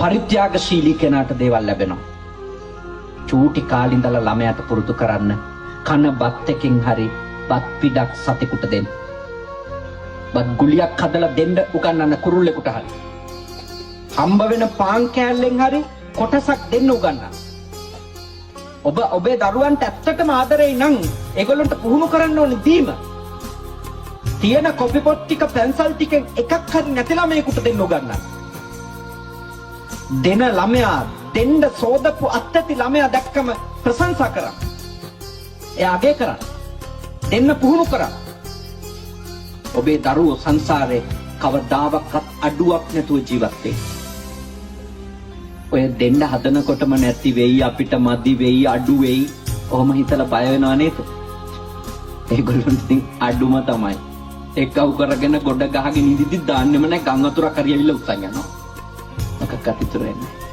පරිත්‍යාගශීලී කෙනාට දේවල් ලැබෙනවා. චූටි කාලේ ඉඳලා ළමයාට පුරුදු කරන්න කන බත් එකකින් හරි බත් පිටක් සතෙකුට දෙන්න. බත් ගුලියක් හදලා දෙන්න උගන්වන්න කුරුල්ලෙකුට හරි. හම්බ වෙන පාන් කෑල්ලෙන් හරි කොටසක් දෙන්න උගන්වන්න. ඔබ ඔබේ දරුවන්ට ඇත්තටම ආදරෙයි නම් ඒගොල්ලන්ට පුහුණු කරන්න ඕනේ දීම. තියෙන කොපි පොත් ටික පැන්සල් ටිකෙන් එකක් හරි නැති ළමයෙකුට දෙන්න උගන්වන්න. දෙන ළමයා දෙන්න සෝදපු අත්‍යති ළමයා දැක්කම ප්‍රශංසා කරා. එයා අගය කරා. දෙන්න පුහුණු කරා. ඔබේ දරුවෝ සංසාරේ කවදාවත් අඩුවක් නැතුව ජීවත් වෙයි. ඔය දෙන්න හදනකොටම නැති වෙයි අපිට මදි වෙයි අඩු වෙයි. ඔහොම හිතලා බය වෙනව නේද? ඒගොල්ලන්ට ඉතින් අඩුම තමයි. එක්කව කරගෙන ගොඩ ගහගෙන ඉඳිද්දි දාන්නෙම නැහැ ගම් වතුරක් හරි ඇවිල්ලා උස්සන් යනවා. මොකක්වත් ඉතුරු වෙන්නේ නැහැ.